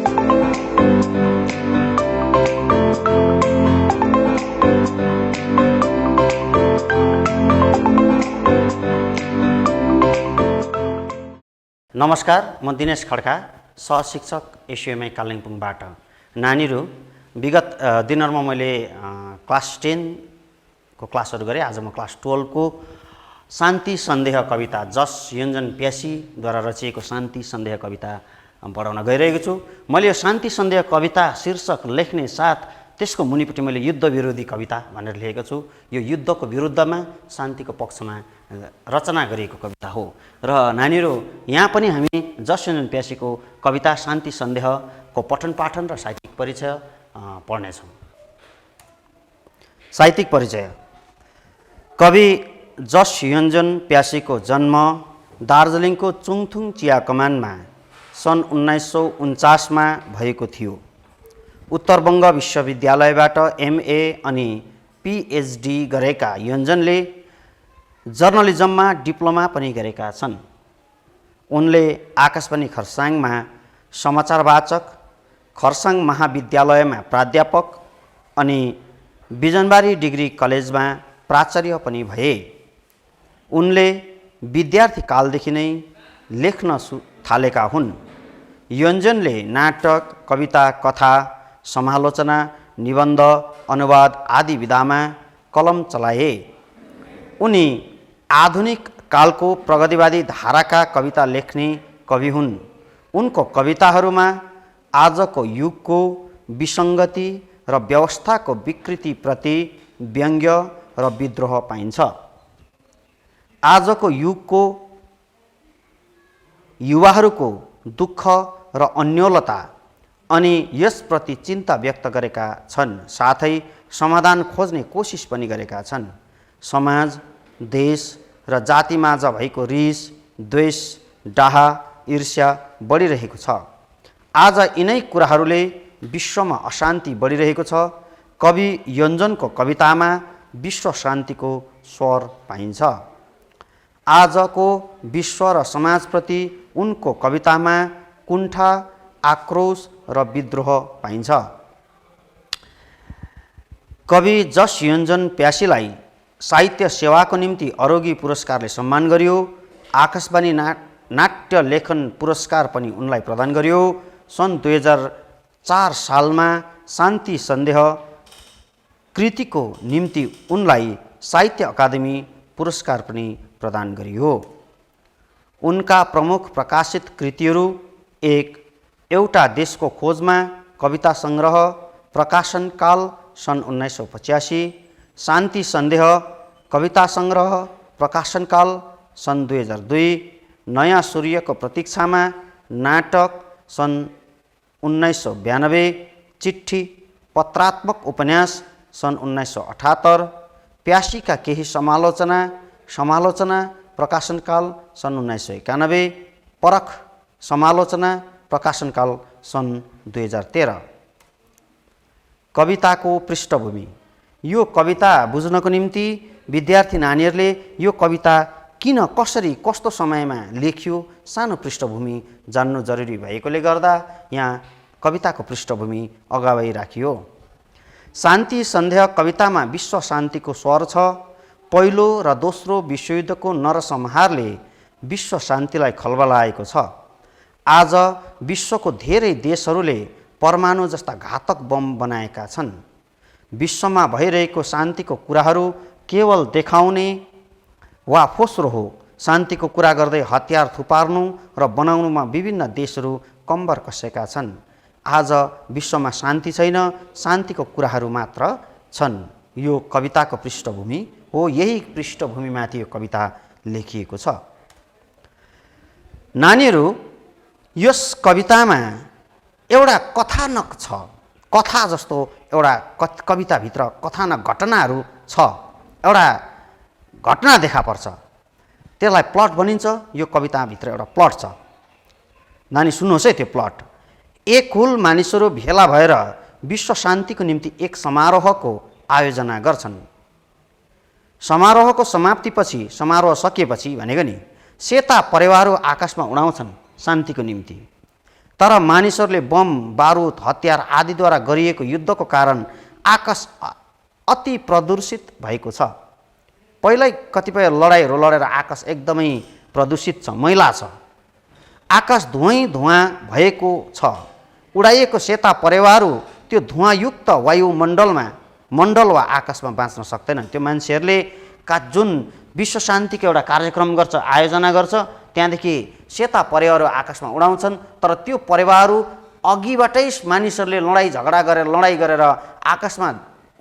नमस्कार, म दिनेश खड्का, सहशिक्षक एसयुएमआई कालिम्पोङबाट। नानीहरू, विगत दिनहरूमा मैले क्लास 10 को क्लासहरू गरेँ। आज म क्लास 12 को शान्ति सन्देह कविता जस योन्जन प्यासीद्वारा रचिएको शान्ति सन्देह कविता पढाउन गइरहेको छु। मैले यो शान्ति सन्देह कविता शीर्षक लेख्ने साथ त्यसको मुनिपट्टि मैले युद्ध विरोधी कविता भनेर लेखेको छु। यो युद्धको विरुद्धमा शान्तिको पक्षमा रचना गरिएको कविता हो। र नानीहरू, यहाँ पनि हामी जस योन्जन प्यासीको कविता शान्ति सन्देहको पठन पाठन र साहित्यिक परिचय पढ्नेछौँ। साहित्यिक परिचय। कवि जस योन्जन प्यासीको जन्म दार्जिलिङको चुङथुङ चिया कमानमा सन् 1949मा भएको थियो। उत्तर बङ्ग विश्वविद्यालयबाट एमए अनि पिएचडी गरेका योन्जनले जर्नलिजममा डिप्लोमा पनि गरेका छन्। उनले आकाशवाणी खरसाङमा समाचारवाचक, खरसाङ महाविद्यालयमा प्राध्यापक अनि बिजनबारी डिग्री कलेजमा प्राचार्य पनि भए। उनले विद्यार्थी कालदेखि नै लेख्न थालेका हुन्। योन्जनले नाटक, कविता, कथा, समालोचना, निबन्ध, अनुवाद आदि विधामा कलम चलाए। उनी आधुनिक कालको प्रगतिवादी धाराका कविता लेख्ने कवि हुन्। उनको कविताहरूमा आजको युगको विसङ्गति र व्यवस्थाको विकृतिप्रति व्यङ्ग्य र विद्रोह पाइन्छ। आजको युगको युवाहरूको दुःख र अन्योलता अनि यसप्रति चिन्ता व्यक्त गरेका छन्। साथै समाधान खोज्ने कोसिस पनि गरेका छन्। समाज, देश र जातिमाझ भएको रिस, द्वेष, डाहा, ईर्ष्या बढिरहेको छ। आज यिनै कुराहरूले विश्वमा अशान्ति बढिरहेको छ। कवि योन्जनको कवितामा विश्व शान्तिको स्वर पाइन्छ। आजको विश्व र समाजप्रति उनको कवितामा कुण्ठा, आक्रोश र विद्रोह पाइन्छ। कवि जस योन्जन प्यासीलाई साहित्य सेवाको निम्ति अरोगी पुरस्कारले सम्मान गरियो। आकाशवाणी नाट्य लेखन पुरस्कार पनि उनलाई प्रदान गरियो। सन् 2004 सालमा शान्ति सन्देह कृतिको निम्ति उनलाई साहित्य अकादमी पुरस्कार पनि प्रदान गरियो। उनका प्रमुख प्रकाशित कृतिहरू: एउटा देशको खोजमा कविता सङ्ग्रह, प्रकाशनकाल सन् 1985, शान्ति सन्देह कविता सङ्ग्रह, प्रकाशनकाल सन् 2002, नयाँ सूर्यको प्रतीक्षामा नाटक सन् 1992, चिट्ठी पत्रात्मक उपन्यास सन् 1978, प्यासीका केही समालोचना प्रकाशनकाल सन् 1991, परख समालोचना प्रकाशनकाल सन् 2013। कविताको पृष्ठभूमि। यो कविता बुझ्नको निम्ति विद्यार्थी नानीहरूले यो कविता किन, कसरी, कस्तो समयमा लेखियो सानो पृष्ठभूमि जान्नु जरुरी भएकोले गर्दा यहाँ कविताको पृष्ठभूमि अगावै राखियो। शान्ति सन्देह कवितामा विश्व शान्तिको स्वर छ। पहिलो र दोस्रो विश्वयुद्धको नरसंहारले विश्व शान्तिलाई खलबलाएको छ। आज विश्वको धेरै देशहरूले परमाणु जस्ता घातक बम बनाएका छन्। विश्वमा भइरहेको शान्तिको कुराहरू केवल देखाउने वा फोस्रो हो। शान्तिको कुरा गर्दै हतियार थुपार्नु र बनाउनुमा विभिन्न देशहरू कम्बर कसेका छन्। आज विश्वमा शान्ति छैन, शान्तिको कुराहरू मात्र छन्। यो कविताको पृष्ठभूमि हो। यही पृष्ठभूमिमाथि यो कविता लेखिएको छ। नानीहरू, यस कवितामा एउटा कथानक छ। कथा जस्तो एउटा कविताभित्र कथानक घटनाहरू छ। एउटा घटना देखा पर्छ, त्यसलाई प्लट भनिन्छ। यो कविताभित्र एउटा प्लट छ। नानी सुन्नुहोस् है त्यो प्लट। एक हुल मानिसहरू भेला भएर विश्व शान्तिको निम्ति एक समारोहको आयोजना गर्छन्। समारोहको समाप्तिपछि, समारोह सकिएपछि भनेको नि, सेता परिवारहरू आकाशमा उडाउँछन् शान्तिको निम्ति। तर मानिसहरूले बम बारुद हतियार आदिद्वारा गरिएको युद्धको कारण आकाश अति प्रदूषित भएको छ। पहिल्यै कतिपय लडाइँहरू लडेर आकाश एकदमै प्रदूषित छ, मैला छ। आकाश धुवैँ भएको छ। उडाइएको सेता परेवाहरू त्यो धुवाँयुक्त मण्डल वा आकाशमा बाँच्न सक्दैनन्। त्यो मान्छेहरूले जुन विश्व शान्तिको एउटा कार्यक्रम गर्छ, आयोजना गर्छ, त्यहाँदेखि सेता परेवाहरू आकाशमा उडाउँछन्। तर त्यो परेवाहरू अघिबाटै मानिसहरूले लडाइँ गरेर आकाशमा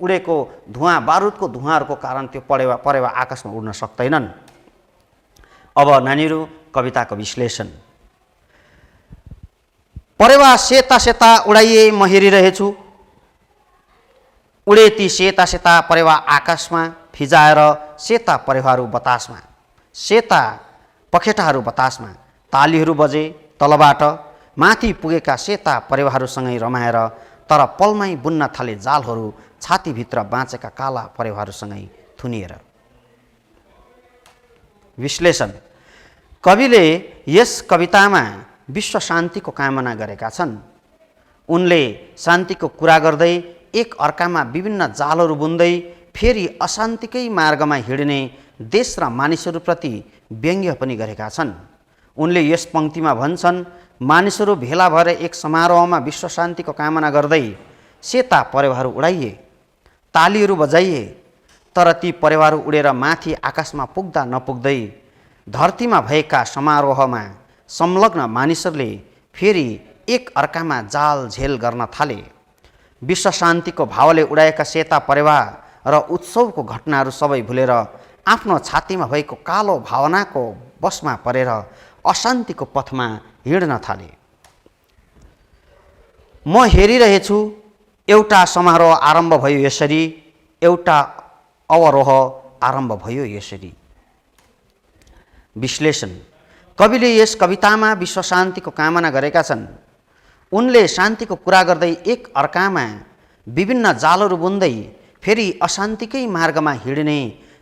उडेको धुवाँ बारुदको धुवाँहरूको कारण त्यो परेवा आकाशमा उड्न सक्दैनन्। अब नानीहरू कविताको विश्लेषण। परेवा सेता सेता उडाइए म हेरिरहेछु, उडे ती सेता सेता परेवा आकाशमा, फिजाएर सेता परेवाहरू बतासमा, सेता पखेटाहरू बतासमा, तालीहरू बजे तलबाट, माथि पुगेका सेता परेवाहरूसँगै रमाएर, तर पलमै बुन्न थाले जालहरू छातीभित्र बाँचेका काला परेवाहरूसँगै थुनिएर। विश्लेषण। कविले यस कवितामा विश्व शान्तिको कामना गरेका छन्। उनले शान्तिको कुरा गर्दै एक अर्कामा विभिन्न जालहरू बुन्दै फेरि अशान्तिकै मार्गमा हिँड्ने देश र मानिसहरूप्रति व्यङ्ग्य पनि गरेका छन्। उनले यस पङ्क्तिमा भन्छन्, मानिसहरू भेला भएर एक समारोहमा विश्व शान्तिको कामना गर्दै सेता परेवाहरू उडाइए, तालीहरू बजाइए, तर ती परेवाहरू उडेर माथि आकाशमा पुग्दा नपुग्दै धरतीमा भएका समारोहमा संलग्न मानिसहरूले फेरि एक अर्कामा जाल झेल गर्न थाले। विश्व शान्तिको भावले उडाएका सेता परेवा र उत्सवको घटनाहरू सबै भुलेर आफ्नो छातीमा भएको कालो भावनाको बसमा परेर अशान्तिको पथमा हिँड्न थाले। म हेरिरहेछु, एउटा समारोह आरम्भ भयो यसरी, एउटा अवरोह आरम्भ भयो यसरी। विश्लेषण। कविले यस कवितामा विश्व शान्तिको कामना गरेका छन्। उनले शान्तिको कुरा गर्दै एक अर्कामा विभिन्न जालहरू बुन्दै फेरि अशान्तिकै मार्गमा हिँड्ने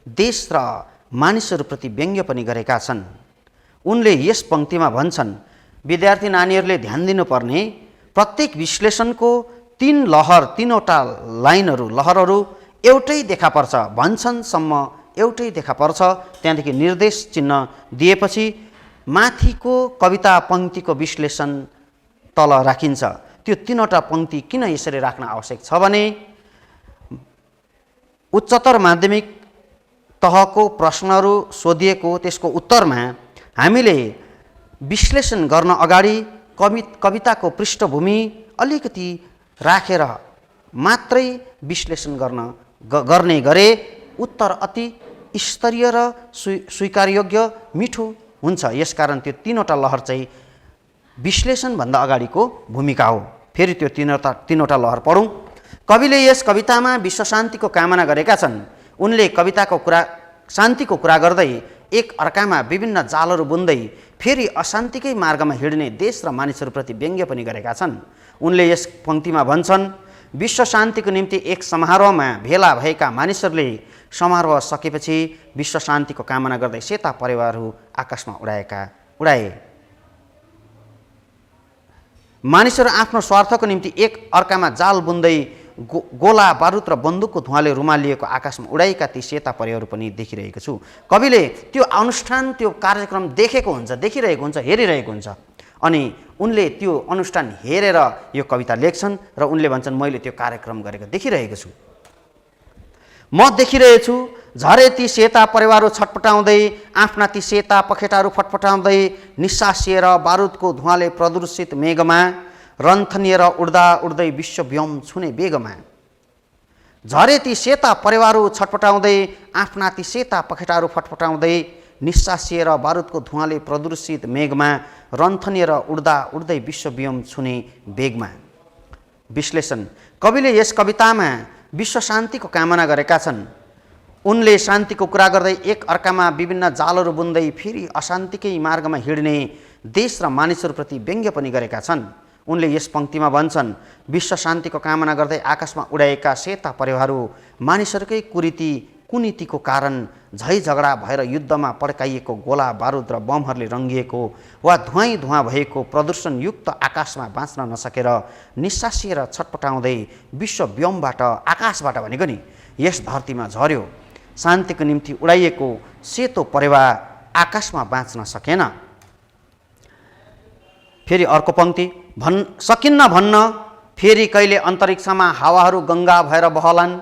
देश र मानिसहरूप्रति व्यङ्ग्य पनि गरेका छन्। उनले यस पङ्क्तिमा भन्छन्, विद्यार्थी नानीहरूले ध्यान दिनुपर्ने प्रत्येक विश्लेषणको तीनवटा लहरहरू एउटै देखा पर्छ, भन्छन्सम्म एउटै देखा पर्छ। त्यहाँदेखि निर्देश चिन्ह दिएपछि माथिको कविता पङ्क्तिको विश्लेषण तल राखिन्छ। त्यो तीनवटा पङ्क्ति किन यसरी राख्न आवश्यक छ भने उच्चतर माध्यमिक तहको प्रश्नहरू सोधिएको त्यसको उत्तरमा हामीले विश्लेषण गर्न अगाडि कविताको पृष्ठभूमि अलिकति राखेर मात्रै विश्लेषण गर्ने गरे उत्तर अति स्तरीय र स्वीकारयोग्य मिठो हुन्छ। यसकारण त्यो तीनवटा लहर चाहिँ विश्लेषणभन्दा अगाडिको भूमिका हो। फेरि त्यो तीनवटा लहर पढौँ। कविले यस कवितामा विश्व शान्तिको कामना गरेका छन्। उनले शान्तिको कुरा गर्दै एक अर्कामा विभिन्न जालहरू बुन्दै फेरि अशान्तिकै मार्गमा हिँड्ने देश र मानिसहरूप्रति व्यङ्ग्य पनि गरेका छन्। उनले यस पङ्क्तिमा भन्छन्, विश्व शान्तिको निम्ति एक समारोहमा भेला भएका मानिसहरूले समारोह सकेपछि विश्व शान्तिको कामना गर्दै सेता परेवाहरू आकाशमा उडाए। मानिसहरू आफ्नो स्वार्थको निम्ति एक अर्कामा जाल बुन्दै गोला बारुद र बन्दुकको धुवाँले रुमालिएको आकाशमा उडाएका ती सेता परेवाहरू पनि देखिरहेको छु। कविले त्यो अनुष्ठान, त्यो कार्यक्रम देखिरहेको हुन्छ, हेरिरहेको हुन्छ। अनि उनले त्यो अनुष्ठान हेरेर यो कविता लेख्छन् र उनले भन्छन्, मैले त्यो कार्यक्रम गरेको देखिरहेको छु। म देखिरहेछु, झरे ती सेता परेवाहरू छटपटाउँदै, आफ्ना ती सेता पखेटाहरू फटफटाउँदै, निस्सासिएर बारुदको धुवाँले प्रदूषित मेघमा रन्थनिएर उड्दा उड्दै विश्वव्योम छुने बेगमा। झरे ती सेता परेवाहरू छटपटाउँदै, आफ्ना ती सेता पखेटाहरू फटफटाउँदै, निस्सासिएर बारुदको धुवाँले प्रदूषित मेघमा रन्थनिएर उड्दा उड्दै विश्वव्योम छुने बेगमा। विश्लेषण। कविले यस कवितामा विश्व शान्तिको कामना गरेका छन्। उनले शान्तिको कुरा गर्दै एक अर्कामा विभिन्न जालहरू बुन्दै फेरि अशान्तिकै मार्गमा हिँड्ने देश र मानिसहरूप्रति व्यङ्ग्य पनि गरेका छन्। उनले यस पङ्क्तिमा भन्छन्, विश्व शान्तिको कामना गर्दै आकाशमा उडाएका सेता परेवाहरू मानिसहरूकै कुरीति कुनीतिको कारण झै झगडा भएर युद्धमा पड्काइएको गोला बारुद र बमहरूले रङ्गिएको वा धुवाँ भएको प्रदूषणयुक्त आकाशमा बाँच्न नसकेर निस्सासिएर छटपटाउँदै विश्व व्योमबाट आकाशबाट भनेको नि यस धरतीमा झर्यो। शान्तिको निम्ति उडाइएको सेतो परेवा आकाशमा बाँच्न सकेन। फेरि अर्को पंक्ति, सकिन्न भन्न फेरि कहिले अन्तरिक्षमा हावाहरू गङ्गा भएर बहलान्,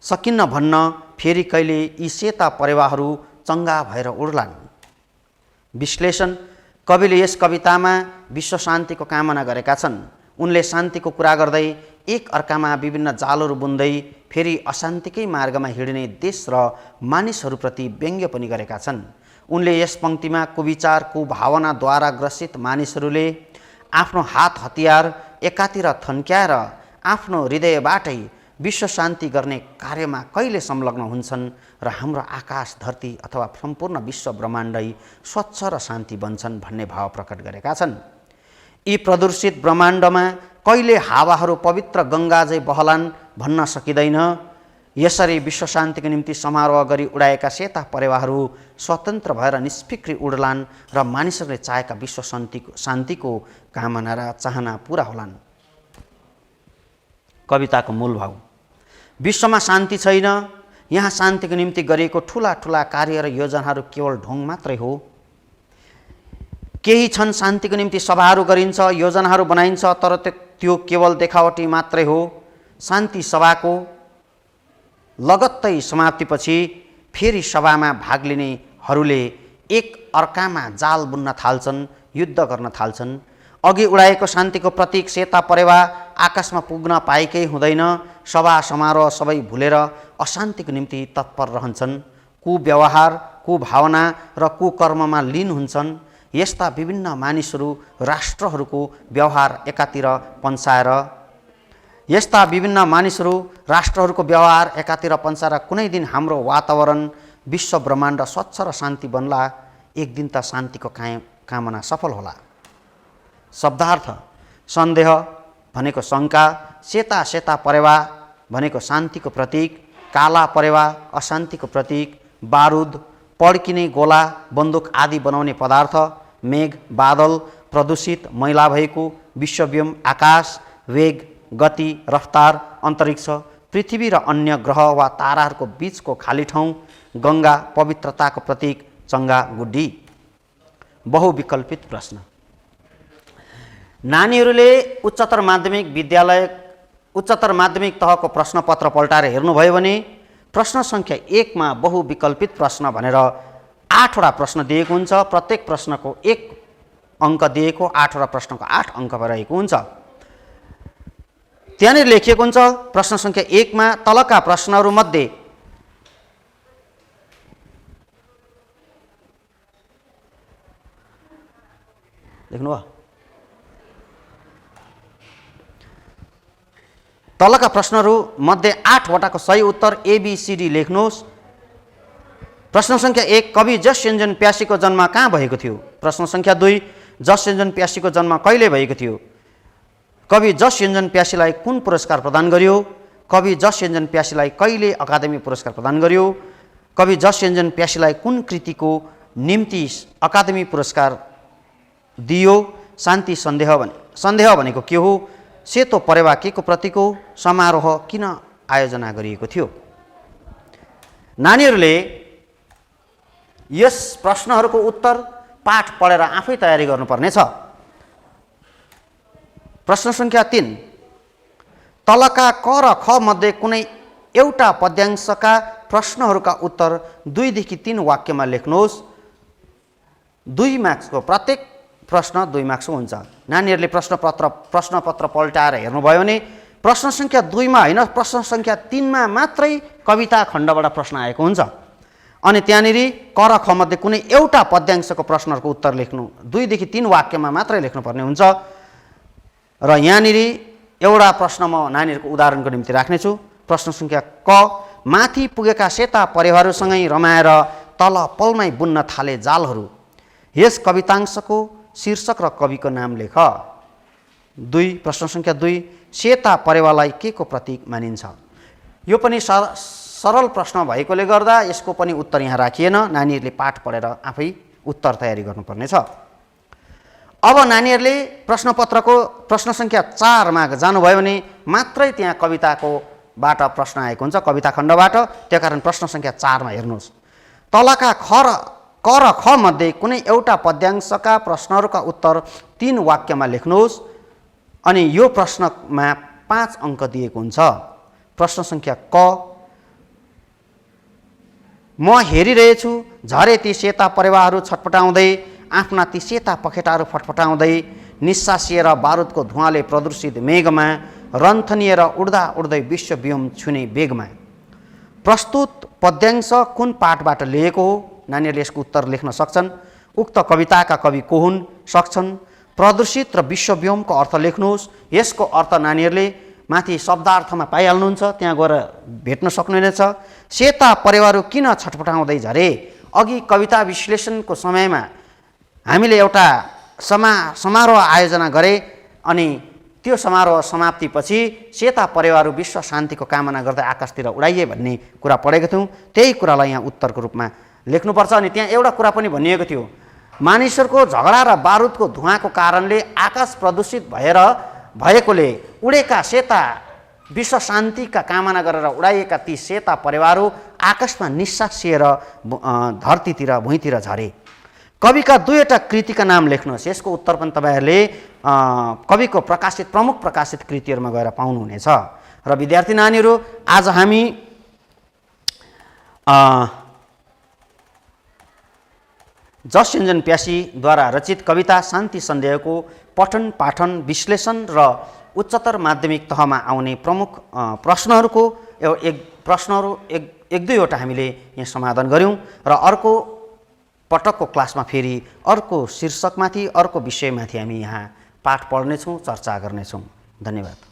सकिन्न भन्न फेरि कहिले यी सेता परेवाहरू चङ्गा भएर उड्लान्। विश्लेषण, कविले यस कवितामा विश्व शान्तिको कामना गरेका छन्। उनले शान्तिको कुरा गर्दै एक अर्कामा विभिन्न जालहरू बुन्दै फेरि अशान्तिकै मार्गमा हिँड्ने देश र मानिसहरूप्रति व्यङ्ग्य पनि गरेका छन्। उनले यस पंक्तिमा कुविचार कुभावनाद्वारा ग्रसित मानिसहरूले आफ्नो हात हतियार एकातिर थन्क्याएर आफ्नो हृदयबाटै विश्व शान्ति गर्ने कार्यमा कहिले संलग्न हुन्छन् र हाम्रो आकाश धरती अथवा सम्पूर्ण विश्व ब्रह्माण्डै स्वच्छ र शान्ति बन्छन् भन्ने भाव प्रकट गरेका छन्। यी प्रदूषित ब्रह्माण्डमा कहिले हावाहरू पवित्र गङ्गा झैँ बहलान् भन्न सकिँदैन। यसरी विश्व शान्तिको निम्ति समारोह गरी उडाएका सेता परेवाहरू स्वतन्त्र भएर निष्फिक्री उड्लान् र मानिसहरूले चाहेका विश्व शान्तिको कामना र चाहना पूरा होलान्। कविताको मूल भाव, विश्वमा शान्ति छैन। यहाँ शान्तिको निम्ति गरिएको ठुला ठुला कार्य र योजनाहरू केवल ढोङ मात्रै हो। केही छन् शान्तिको निम्ति सभाहरू गरिन्छ, योजनाहरू बनाइन्छ, तर त्यो केवल देखावटी मात्रै हो। शान्ति सभाको लगत्तै समाप्तिपछि फेरि सभामा भाग लिनेहरूले एक अर्कामा जाल बुन्न थाल्छन्, युद्ध गर्न थाल्छन्। अघि उडाएको शान्तिको प्रतीक सेता परेवा आकाशमा पुग्न पाएकै हुँदैन। सभा समारोह सबै भुलेर अशान्तिको निम्ति तत्पर रहन्छन्। कुव्यवहार, कुभावना र कुकर्ममा लीन हुन्छन्। यस्ता विभिन्न मानिसहरू राष्ट्रहरूको व्यवहार एकातिर पन्साएर कुनै दिन हाम्रो वातावरण विश्व ब्रह्माण्ड स्वच्छ र शान्ति बन्ला। एक दिन त शान्तिको कामना सफल होला। शब्दार्थ, सन्देह भनेको शङ्का, सेता सेता परेवा भनेको शान्तिको प्रतीक, काला परेवा अशान्तिको प्रतीक, बारुद पड्किने गोला बन्दुक आदि बनाउने पदार्थ, मेघ बादल प्रदूषित मैला भएको, विश्वव्योम आकाश, वेग गति रफ्तार अन्तरिक्ष, पृथ्वी र अन्य ग्रह वा ताराहरूको बीचको खाली ठाउँ, गङ्गा पवित्रताको प्रतीक, चङ्गा गुड्डी। बहुविकल्पित प्रश्न। नानीहरूले उच्चतर माध्यमिक तहको प्रश्नपत्र पल्टाएर हेर्नुभयो भने प्रश्न सङ्ख्या 1 मा बहुविकल्पित प्रश्न भनेर 8 वटा प्रश्न दिएको हुन्छ। प्रत्येक प्रश्नको 1 अङ्क दिएको, 8 वटा प्रश्नको 8 अङ्क रहेको हुन्छ। त्यहाँनिर लेखिएको हुन्छ प्रश्न सङ्ख्या 1 मा तलका प्रश्नहरूमध्ये लेख्नुभयो, तलका प्रश्नहरू मध्ये 8 वटाको सही उत्तर ABCD लेख्नुहोस्। प्रश्न सङ्ख्या 1, कवि जस योन्जन प्यासीको जन्म कहाँ भएको थियो? प्रश्न सङ्ख्या 2, जस योन्जन प्यासीको जन्म कहिले भएको थियो? कवि जस योन्जन प्यासीलाई कुन पुरस्कार प्रदान गरियो? कवि जस योन्जन प्यासीलाई कहिले अकादमी पुरस्कार प्रदान गरियो? कवि जस योन्जन प्यासीलाई कुन कृतिको निम्ति अकादमी पुरस्कार दियो? शान्ति सन्देह भनेको के हो? सेतो परेवा के को प्रतीक हो? समारोह किन आयोजना गरिएको थियो? नानीहरूले यस प्रश्नहरूको उत्तर पाठ पढेर आफै तयारी गर्नुपर्नेछ। प्रश्न सङ्ख्या 3, तलका क र ख मध्ये कुनै एउटा पद्यांशका प्रश्नहरूका उत्तर 2 देखि 3 वाक्यमा लेख्नुहोस्। 2 मार्क्सको प्रत्येक प्रश्न 2 मार्क्सको हुन्छ। नानीहरूले प्रश्नपत्र पल्टाएर हेर्नुभयो भने प्रश्न सङ्ख्या 2 मा होइन, प्रश्न सङ्ख्या 3 मा मात्रै कविता खण्डबाट प्रश्न आएको हुन्छ। अनि त्यहाँनिर क र ख मध्ये कुनै एउटा पद्यांशको प्रश्नहरूको उत्तर लेख्नु 2 देखि 3 वाक्यमा मात्रै लेख्नुपर्ने हुन्छ। र यहाँनिर एउटा प्रश्न म नानीहरूको उदाहरणको निम्ति राख्नेछु। प्रश्न सङ्ख्या क, माथि पुगेका सेता परिवारहरूसँगै रमाएर तल पलमै बुन्न थाले जालहरू। यस कवितांशको शीर्षक र कविको नाम लेख। प्रश्न सङ्ख्या 2, सेता परेवालाई के को प्रतीक मानिन्छ? यो पनि सरल प्रश्न भएकोले गर्दा यसको पनि उत्तर यहाँ राखिएन। नानीहरूले पाठ पढेर आफै उत्तर तयारी गर्नुपर्नेछ। अब नानीहरूले प्रश्नपत्रको प्रश्न सङ्ख्या 4मा जानुभयो भने मात्रै त्यहाँ कविताकोबाट प्रश्न आएको हुन्छ, कविता खण्डबाट। त्यो कारण प्रश्न सङ्ख्या 4मा हेर्नुहोस्। तलका क र ख मध्ये कुनै एउटा पद्यांशका प्रश्नहरूका उत्तर 3 वाक्यमा लेख्नुहोस् अनि यो प्रश्नमा 5 अङ्क दिएको हुन्छ। प्रश्न सङ्ख्या क, म हेरिरहेछु झरे ती सेता परेवाहरू छटपटाउँदै, आफ्ना ती सेता पखेटाहरू फटफटाउँदै, निस्सासिएर बारुदको धुवाँले प्रदूषित मेघमा, रन्थनिएर उड्दा उड्दै विश्वव्योम छुने बेगमा। प्रस्तुत पद्यांश कुन पाठबाट लिएको हो? नानीहरूले यसको उत्तर लेख्न सक्छन्। उक्त कविताका कवि को हुन्? सक्छन्। प्रदूषित र विश्वव्योमको अर्थ लेख्नुहोस्। यसको अर्थ नानीहरूले माथि शब्दार्थमा पाइहाल्नुहुन्छ, त्यहाँ गएर भेट्न सक्नुहुनेछ। सेता परिवारहरू किन छटपटाउँदै झरे? अघि कविता विश्लेषणको समयमा हामीले एउटा समारोह आयोजना गरे अनि त्यो समारोह समाप्तिपछि सेता परिवारहरू विश्व शान्तिको कामना गर्दै आकाशतिर उडाइए भन्ने कुरा पढेको थियौँ। त्यही कुरालाई यहाँ उत्तरको रूपमा लेख्नुपर्छ। अनि त्यहाँ एउटा कुरा पनि भनिएको थियो, मानिसहरूको झगडा र बारुदको धुवाँको कारणले आकाश प्रदूषित भएकोले उडेका सेता विश्व शान्तिका कामना गरेर उडाइएका ती सेता परिवारहरू आकाशमा निस्सासिएर धरतीतिर भुइँतिर झरे। कविका 2वटा कृतिका नाम लेख्नुहोस्। यसको उत्तर पनि तपाईँहरूले कविको प्रमुख प्रकाशित कृतिहरूमा गएर पाउनुहुनेछ। र विद्यार्थी नानीहरू, आज हामी जस योन्जन प्यासीद्वारा रचित कविता शान्ति सन्देहको पठन पाठन विश्लेषण र उच्चतर माध्यमिक तहमा आउने प्रमुख प्रश्नहरूको एक दुईवटा हामीले यहाँ समाधान गऱ्यौँ र अर्को पटकको क्लासमा फेरि अर्को शीर्षकमाथि अर्को विषयमाथि हामी यहाँ पाठ पढ्नेछौँ, चर्चा गर्नेछौँ। धन्यवाद।